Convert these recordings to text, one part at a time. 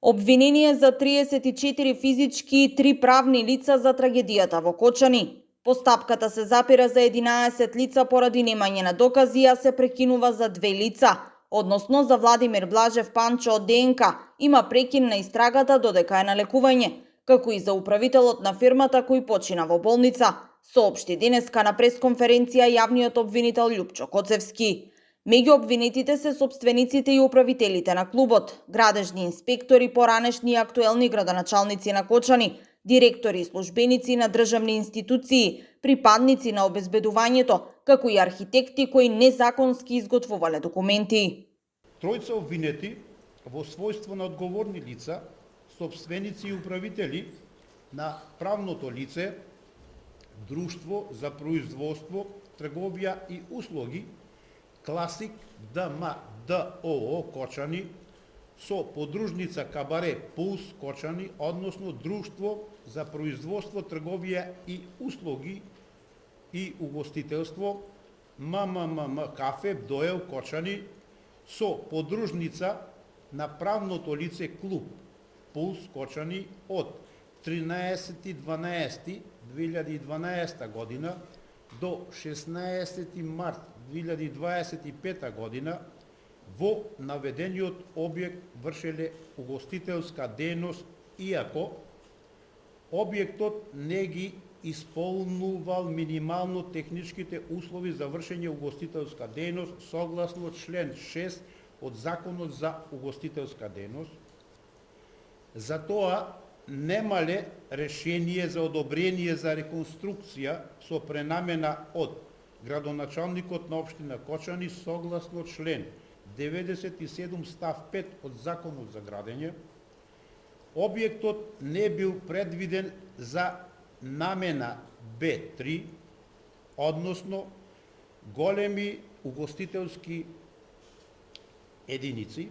Обвинение за 34 физички и 3 правни лица за трагедијата во Кочани. Постапката се запира за 11 лица поради немање на докази, а се прекинува за 2 лица, односно за Владимир Блажев Панчо од ДНК има прекин на истрагата додека е на лекување, како и за управителот на фирмата кој почина во болница, соопшти денеска на пресконференција јавниот обвинител Љупчо Коцевски. Меѓу обвинетите се сопствениците и управителите на клубот, градежни инспектори, поранешни и актуелни градоначалници на Кочани, директори и службеници на државни институции, припадници на обезбедувањето, како и архитекти кои незаконски изготвувале документи. Тројца обвинети во својство на одговорни лица, сопственици и управители на правното лице Друштво за производство, трговија и услуги Класик ДМ-ДОО Кочани со подружница Кабаре Пулс Кочани, односно Друштво за производство, трговија и услуги и угостителство МММ Кафе Доел Кочани со подружница на правното лице Клуб Пулс Кочани од 13.12.2012 година до 16 март 2025 година во наведениот објект вршеле угостителска дејност, иако објектот не ги исполнувал минимално техничките услови за вршење угостителска дејност согласно член 6 од Законот за угостителска дејност. Затоа немале решение за одобрение за реконструкција со пренамена од градоначалникот на општина Кочани согласно член 97 став 5 од Законот за градење. Објектот не бил предвиден за намена Б3, односно големи угостителски единици.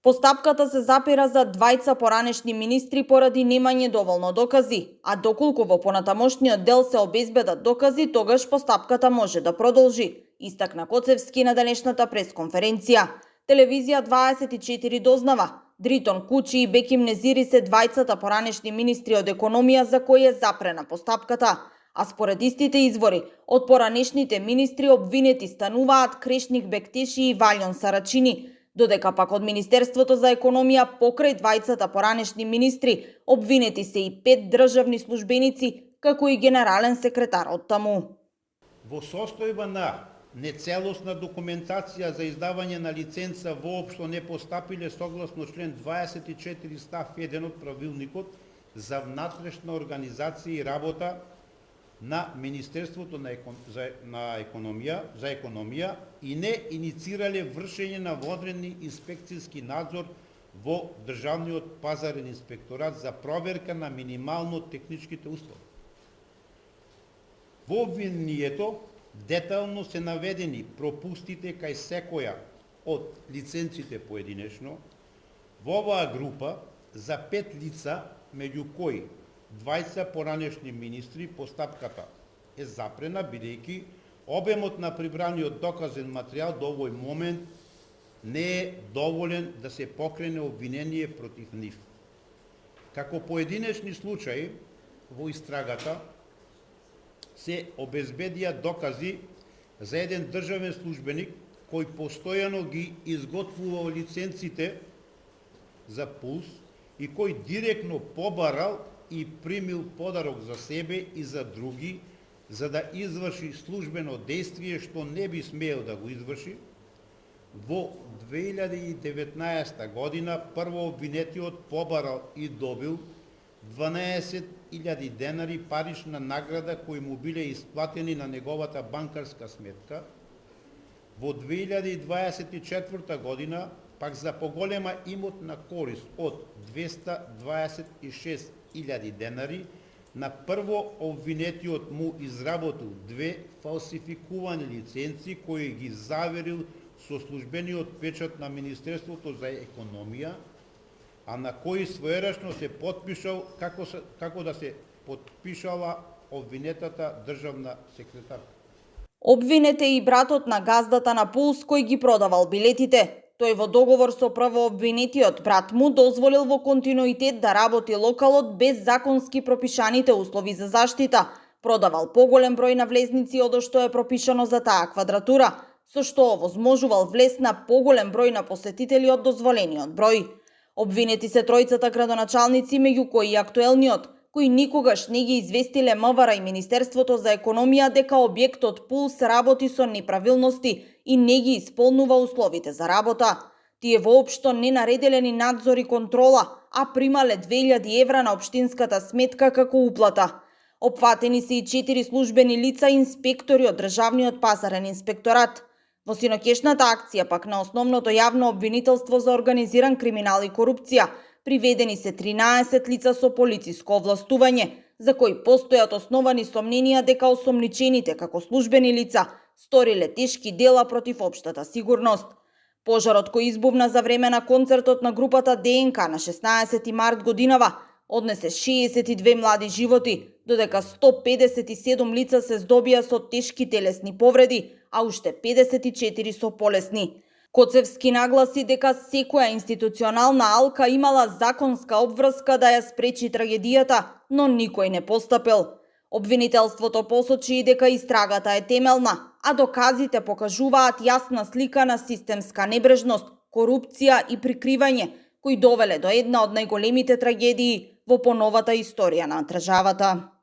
Постапката се запира за двајца поранешни министри поради немање доволно докази, а доколку во понатамошниот дел се обезбедат докази, тогаш постапката може да продолжи, истакна Коцевски на денешната пресконференција. Телевизија 24 дознава, Дритон Кучи и Беким Незири се двајцата поранешни министри од економија за кои е запрена постапката, а според истите извори, од поранешните министри обвинети стануваат Крешник Бектеши и Валјон Сарачини, додека пак од Министерството за економија покрај двајцата поранешни министри обвинети се и 5 државни службеници, како и генерален секретар од таму. Во состојба на нецелосна документација за издавање на лиценца воопшто не постапиле согласно член 24 став 1 од правилникот за внатрешна организација и работа на Министерството за економија и не иницирале вршење на водредни инспекцијски надзор во Државниот пазарен инспекторат за проверка на минимално техничките услови. Во обвинението детално се наведени пропустите кај секоја од лиценците поединечно. Во оваа група за 5 лица, меѓу кои двајца поранешни министри, постапката е запрена, бидејќи обемот на прибраниот доказен материјал до овој момент не е доволен да се покрене обвинение против нив. Како поединечни случаи во истрагата се обезбедија докази за еден државен службеник кој постојано ги изготвувал лиценците за Пулс и кој директно побарал и примил подарок за себе и за други, за да изврши службено дејствие што не би смеел да го изврши. Во 2019 година прво обвинетиот побарал и добил 12.000 денари парична награда кои му биле исплатени на неговата банкарска сметка. Во 2024 година пак за поголема имотна корист од 226.000 денари на прво обвинетиот му изработил 2 фалсификувани лиценци кои ги заверил со службениот печат на Министерството за економија, а на кои своерачно се потпишал како да се потпишала обвинетата државна секретарка. Обвинет е и братот на газдата на Пулс кој ги продавал билетите. Тој во договор со првообвинетиот брат му дозволил во континуитет да работи локалот без законски пропишаните услови за заштита, продавал поголем број на влезници од што е пропишано за таа квадратура, со што овозможувал влез на поголем број на посетители од дозволениот број. Обвинети се тројцата градоначалници, меѓу кои и актуелниот, кои никогаш не ги известиле МВР и Министерството за економија дека објектот Пулс работи со неправилности и не ги исполнува условите за работа. Тие воопшто не наределе ни надзор и контрола, а примале 2000 евра на општинската сметка како уплата. Опфатени се и 4 службени лица и инспектори од Државниот пазарен инспекторат. Во синоќешната акција пак на основното јавно обвинителство за организиран криминал и корупција приведени се 13 лица со полициско овластување, за кои постојат основани сомненија дека осомничените како службени лица сториле тешки дела против општата сигурност. Пожарот кој избувна за време на концертот на групата ДНК на 16 март годинава однесе 62 млади животи, додека 157 лица се здобија со тешки телесни повреди, а уште 54 со полесни. Коцевски нагласи дека секоја институционална алка имала законска обврска да ја спречи трагедијата, но никој не постапил. Обвинителството посочи и дека истрагата е темелна, а доказите покажуваат јасна слика на системска небрежност, корупција и прикривање, кои довеле до една од најголемите трагедии во поновата историја на државата.